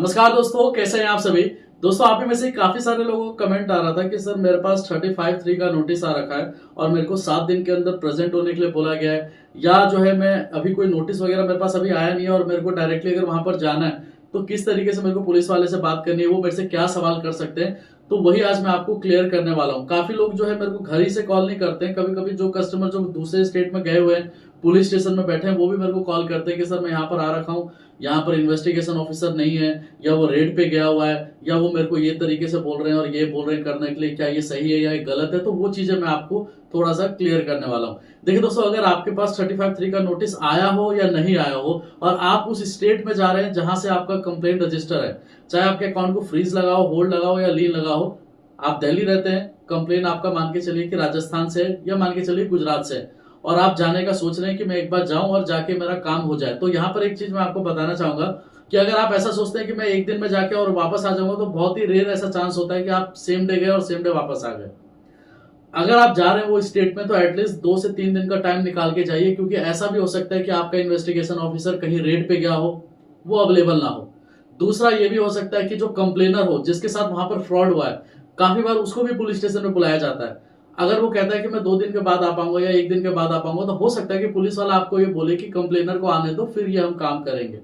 नमस्कार दोस्तों, कैसे हैं आप सभी। दोस्तों, आप में से काफी सारे लोगों को कमेंट आ रहा था कि सर मेरे पास 35(3) का नोटिस आ रखा है और मेरे को 7 दिन के अंदर प्रेजेंट होने के लिए बोला गया है, या जो है मैं अभी कोई नोटिस वगैरह मेरे पास अभी आया नहीं है और मेरे को डायरेक्टली अगर वहां पर जाना है तो किस तरीके से मेरे को पुलिस वाले से बात करनी है, वो मेरे से क्या सवाल कर सकते हैं। तो वही आज मैं आपको क्लियर करने वाला हूँ। काफी लोग जो है मेरे को घर ही से कॉल नहीं करते हैं। कभी कभी जो कस्टमर जो दूसरे स्टेट में गए हुए हैं, पुलिस स्टेशन में बैठे हैं, वो भी मेरे को कॉल करते हैं कि सर मैं यहाँ पर आ रखा हूँ, यहाँ पर इन्वेस्टिगेशन ऑफिसर नहीं है, या वो रेड पे गया हुआ है, या वो मेरे को ये तरीके से बोल रहे हैं और ये बोल रहे हैं करने के लिए, क्या ये सही है या ये गलत है। तो वो चीजें मैं आपको थोड़ा सा क्लियर करने वाला हूँ। देखिए दोस्तों, अगर आपके पास 35(3) का नोटिस आया हो या नहीं आया हो और आप उस स्टेट में जा रहे हैं जहां से आपका कंप्लेंट रजिस्टर है, चाहे आपके अकाउंट को फ्रीज लगाओ, होल्ड लगाओ या लीन लगाओ, आप दिल्ली रहते हैं, कंप्लेन आपका मान के चलिए कि राजस्थान से या मान के चलिए गुजरात से, और आप जाने का सोच रहे हैं कि मैं एक बार जाऊं और जाके मेरा काम हो जाए। तो यहाँ पर एक चीज मैं आपको बताना चाहूंगा कि अगर आप ऐसा सोचते हैं कि मैं एक दिन में जाके और वापस आ जाऊंगा, तो बहुत ही रेयर ऐसा चांस होता है कि आप सेम डे गए और सेम डे वापस आ गए। अगर आप जा रहे हैं वो स्टेट में, तो एटलीस्ट 2 से 3 दिन का टाइम निकाल के जाइए, क्योंकि ऐसा भी हो सकता है कि आपका इन्वेस्टिगेशन ऑफिसर कहीं रेड पे गया हो, वो अवेलेबल ना हो। दूसरा ये भी हो सकता है कि जो कंप्लेनर हो, जिसके साथ वहां पर फ्रॉड हुआ है, काफी बार उसको भी पुलिस स्टेशन में बुलाया जाता है। अगर वो कहता है कि मैं 2 दिन के बाद आ पाऊंगा या 1 दिन के बाद आ पाऊंगा, तो हो सकता है कि पुलिस वाला आपको ये बोले कि कंप्लेनर को आने दो, फिर ये हम काम करेंगे।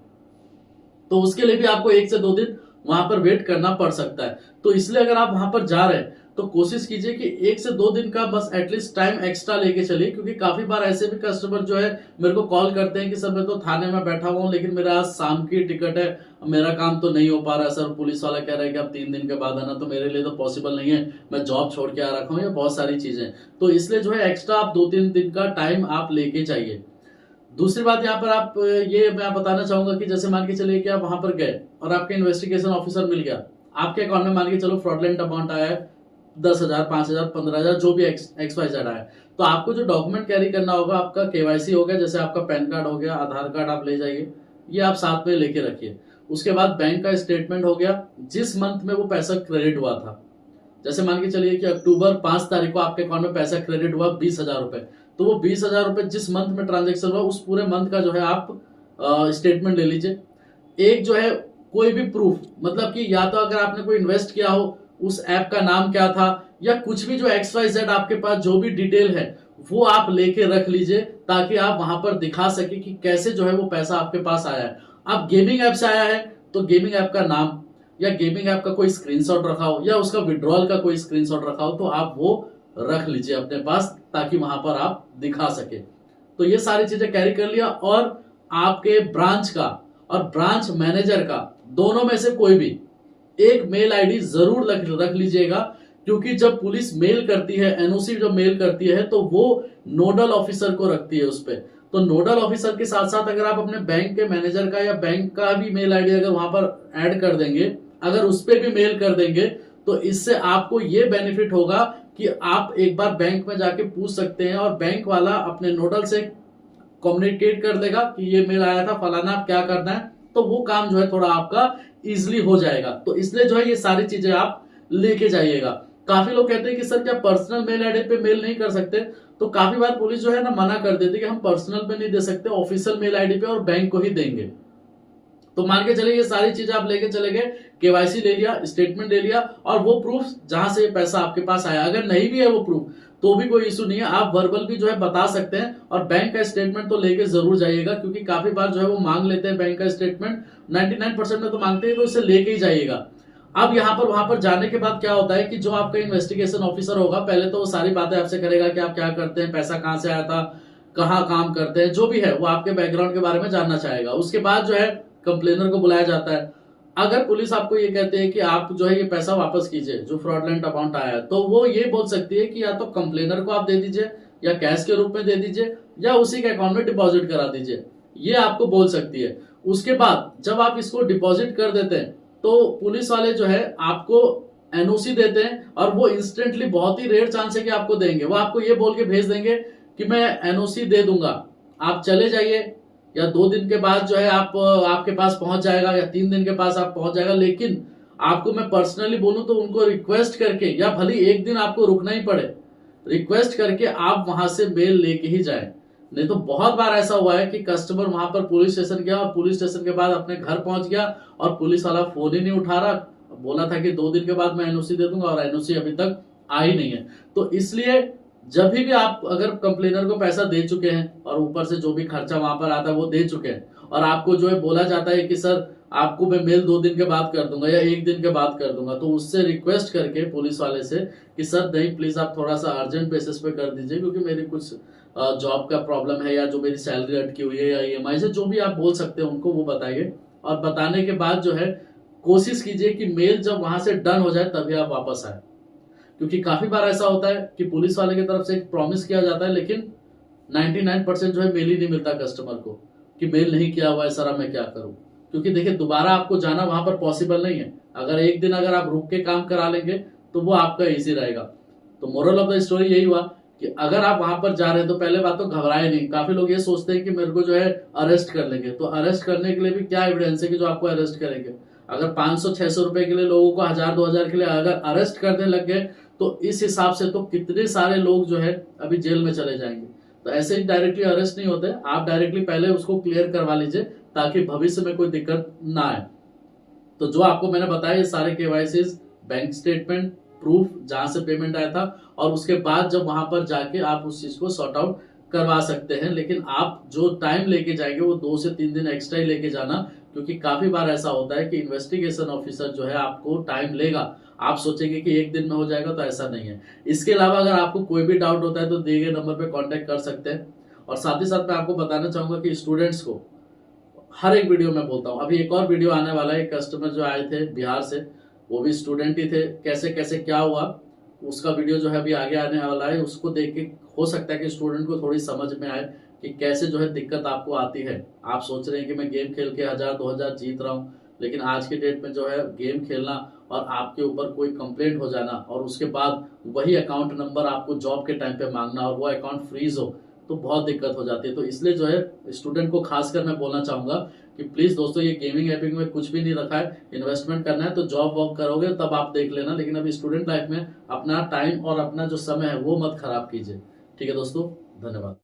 तो उसके लिए भी आपको 1 से 2 दिन वहां पर वेट करना पड़ सकता है। तो इसलिए अगर आप वहां पर जा रहे हैं तो कोशिश कीजिए कि 1 से 2 दिन का बस एटलीस्ट टाइम एक्स्ट्रा लेके चलिए, क्योंकि काफी बार ऐसे भी कस्टमर जो है मेरे को कॉल करते हैं कि सर मैं तो थाने में बैठा हुआ हूँ, लेकिन मेरा आज शाम की टिकट है, मेरा काम तो नहीं हो पा रहा है सर, पुलिस वाला कह रहा है कि आप 3 दिन के बाद आना, तो मेरे लिए तो पॉसिबल नहीं है, मैं जॉब छोड़ के आ रखा हूँ, या बहुत सारी चीजें। तो इसलिए जो है एक्स्ट्रा आप 2-3 दिन का टाइम आप लेके जाइए। दूसरी बात यहाँ पर आप ये मैं बताना चाहूंगा कि जैसे मान के चलिए कि आप वहां पर गए और आपके इन्वेस्टिगेशन ऑफिसर मिल गया, आपके अकाउंट में मान के चलो फ्रॉडलेंट अमाउंट आया है 10,000, 5,000, 15,000, जो भी XYZ आया है, तो आपको जो डॉक्यूमेंट कैरी करना होगा, आपका KYC हो गया, जैसे आपका पैन कार्ड हो गया, आधार कार्ड आप ले जाइए, ये आप साथ में लेके रखिए। उसके बाद बैंक का स्टेटमेंट हो गया, जिस मंथ में वो पैसा क्रेडिट हुआ था। जैसे मान के चलिए कि अक्टूबर 5 तारीख को आपके अकाउंट में पैसा क्रेडिट हुआ 20,000 रुपए, तो वो 20,000 रुपए जिस मंथ में ट्रांजेक्शन हुआ, उस पूरे मंथ का जो है आप स्टेटमेंट ले लीजिए। एक जो है कोई भी प्रूफ, मतलब कि या तो अगर आपने कोई इन्वेस्ट किया हो, उस ऐप का नाम क्या था, या कुछ भी जो XYZ आपके पास जो भी डिटेल है, वो आप लेके रख लीजिए, ताकि आप वहां पर दिखा सके कि कैसे जो है वो पैसा आपके पास आया है। अब गेमिंग ऐप से आया है तो गेमिंग ऐप का नाम या गेमिंग ऐप का कोई स्क्रीनशॉट रखा हो, या उसका विड्रॉल का कोई स्क्रीनशॉट रखा हो, तो आप वो रख लीजिए अपने पास, ताकि वहां पर आप दिखा सके। तो ये सारी चीजें कैरी कर लिया, और आपके ब्रांच का और ब्रांच मैनेजर का, दोनों में से कोई भी एक मेल आईडी जरूर रख लीजिएगा, क्योंकि जब पुलिस मेल करती है, NOC जब मेल करती है, तो वो नोडल ऑफिसर को रखती है उस पर। तो नोडल ऑफिसर के साथ साथ अगर आप अपने बैंक के मैनेजर का या बैंक का भी मेल आईडी अगर वहां पर ऐड कर देंगे, अगर उस पर भी मेल कर देंगे, तो इससे आपको ये बेनिफिट होगा कि आप एक बार बैंक में जाके पूछ सकते हैं, और बैंक वाला अपने नोडल से कम्युनिकेट कर देगा कि ये मेल आया था फलाना, आप क्या करना है, तो वो काम जो है थोड़ा आपका इजिली हो जाएगा। तो इसलिए जो है ये सारी चीजें आप लेके जाइएगा। काफी लोग कहते हैं कि सर क्या पर्सनल मेल आईडी पे मेल नहीं कर सकते, तो काफी बार पुलिस जो है ना मना कर देती है कि हम पर्सनल पे नहीं दे सकते, ऑफिशियल मेल आईडी पे और बैंक को ही देंगे। तो मान के चलिए ये सारी चीजें आप लेके चले गए, KYC ले लिया, स्टेटमेंट ले लिया, और वो प्रूफ जहां से पैसा आपके पास आया, अगर नहीं भी है वो प्रूफ तो भी कोई इशू नहीं है, आप वर्बल भी जो है बता सकते हैं। और बैंक का स्टेटमेंट तो लेके जरूर जाइएगा, क्योंकि काफी बार जो है वो मांग लेते हैं बैंक का स्टेटमेंट, 99% में तो मांगते हैं, तो इसे लेके ही जाइएगा। अब यहाँ पर वहां पर जाने के बाद क्या होता है कि जो आपका इन्वेस्टिगेशन ऑफिसर होगा, पहले तो वो सारी बातें आपसे करेगा कि आप क्या करते हैं, पैसा कहां से आया था, कहाँ काम करते हैं, जो भी है वो आपके बैकग्राउंड के बारे में जानना चाहेगा। उसके बाद जो है कंप्लेनर को बुलाया जाता है। अगर पुलिस आपको ये कहते हैं कि आप जो है ये पैसा वापस कीजिए जो फ्रॉडलेंट अमाउंट आया है, तो वो ये बोल सकती है कि या तो कंप्लेनर को आप दे दीजिए, या कैश के रूप में दे दीजिए, या उसी के अकाउंट में डिपॉजिट करा दीजिए, ये आपको बोल सकती है। उसके बाद जब आप इसको डिपॉजिट कर देते हैं, तो पुलिस वाले जो है आपको NOC देते हैं, और वो इंस्टेंटली, बहुत ही रेयर चांस है कि आपको देंगे, वो आपको ये बोल के भेज देंगे कि मैं NOC दे दूंगा, आप चले जाइए, या 2 दिन के बाद जो है आपके पास पहुंच जाएगा, या 3 दिन के पास आप पहुंच जाएगा। लेकिन आपको मैं पर्सनली बोलूं तो उनको रिक्वेस्ट करके, या भले 1 दिन आपको रुकना ही पड़े, रिक्वेस्ट करके आप वहां से मेल लेके ही जाए, नहीं तो बहुत बार ऐसा हुआ है कि कस्टमर वहां पर पुलिस स्टेशन गया और पुलिस स्टेशन के बाद अपने घर पहुंच गया और पुलिस वाला फोन ही नहीं उठा रहा, बोला था कि 2 दिन के बाद मैं एनओसी दे दूंगा और एनओसी अभी तक आ ही नहीं है। तो इसलिए जब भी आप अगर कंप्लेनर को पैसा दे चुके हैं और ऊपर से जो भी खर्चा वहां पर आता है वो दे चुके हैं और आपको जो है बोला जाता है कि सर आपको मैं मेल 2 दिन के बाद कर दूंगा या 1 दिन के बाद कर दूंगा, तो उससे रिक्वेस्ट करके पुलिस वाले से कि सर नहीं प्लीज आप थोड़ा सा अर्जेंट बेसिस पे कर दीजिए क्योंकि मेरी कुछ जॉब का प्रॉब्लम है या जो मेरी सैलरी अटकी हुई है या ईएमआई से जो भी आप बोल सकते हैं उनको वो बताइए। और बताने के बाद जो है कोशिश कीजिए कि मेल जब वहां से डन हो जाए तभी आप वापस आए, क्योंकि काफी बार ऐसा होता है कि पुलिस वाले की तरफ से एक प्रॉमिस किया जाता है लेकिन 99% जो है मेल ही नहीं मिलता कस्टमर को कि मेल नहीं किया हुआ है सर अब मैं क्या करूं। क्योंकि देखिए दोबारा आपको जाना वहां पर पॉसिबल नहीं है, अगर एक दिन अगर आप रुक के काम करा लेंगे तो वो आपका इजी रहेगा। तो मोरल ऑफ द स्टोरी यही हुआ कि अगर आप वहां पर जा रहे हैं तो पहले बात तो घबराए नहीं। काफी लोग ये सोचते हैं कि मेरे को जो है अरेस्ट कर लेंगे, तो अरेस्ट करने के लिए भी क्या एविडेंस है कि जो आपको अरेस्ट करेंगे। अगर 500-600 रुपए के लिए लोगों को 1000-2000 के लिए अगर अरेस्ट करने लग गए तो इस हिसाब से तो कितने सारे लोग जो है अभी जेल में चले जाएंगे। तो ऐसे ही डायरेक्टली अरेस्ट नहीं होते, आप डायरेक्टली पहले उसको क्लियर करवा लीजिए ताकि भविष्य में कोई दिक्कत ना आए। तो जो आपको मैंने बताया ये सारे केवाईसीज, बैंक स्टेटमेंट, प्रूफ जहां से पेमेंट आया था और उसके बाद जब वहां पर जाके आप उस चीज को सॉर्ट आउट करवा सकते हैं। लेकिन आप जो टाइम लेके जाएंगे वो 2 से 3 दिन एक्स्ट्रा ही लेके जाना, क्योंकि काफी बार ऐसा होता है कि इन्वेस्टिगेशन ऑफिसर जो है आपको टाइम लेगा। आप सोचेंगे कि 1 दिन में हो जाएगा, तो ऐसा नहीं है। इसके अलावा अगर आपको कोई भी डाउट होता है तो दिए गए नंबर पे कांटेक्ट कर सकते हैं। और साथ ही साथ मैं आपको बताना चाहूंगा कि स्टूडेंट्स को हर एक वीडियो में बोलता हूँ, अभी एक और वीडियो आने वाला है। कस्टमर जो आए थे बिहार से, वो भी स्टूडेंट ही थे, कैसे कैसे क्या हुआ उसका वीडियो जो है अभी आगे आने वाला है। उसको देख के हो सकता है कि स्टूडेंट को थोड़ी समझ में आए कि कैसे जो है दिक्कत आपको आती है। आप सोच रहे हैं कि मैं गेम खेल के 1000-2000 जीत रहा हूँ, लेकिन आज के डेट में जो है गेम खेलना और आपके ऊपर कोई कंप्लेंट हो जाना और उसके बाद वही अकाउंट नंबर आपको जॉब के टाइम पे मांगना और वो अकाउंट फ्रीज हो, तो बहुत दिक्कत हो जाती है। तो इसलिए जो है स्टूडेंट को खासकर मैं बोलना चाहूंगा कि प्लीज दोस्तों ये गेमिंग एपिंग में कुछ भी नहीं रखा है। इन्वेस्टमेंट करना है तो जॉब वॉब करोगे तब आप देख लेना, लेकिन अभी स्टूडेंट लाइफ में अपना टाइम और अपना जो समय है वो मत खराब कीजिए। ठीक है दोस्तों, धन्यवाद।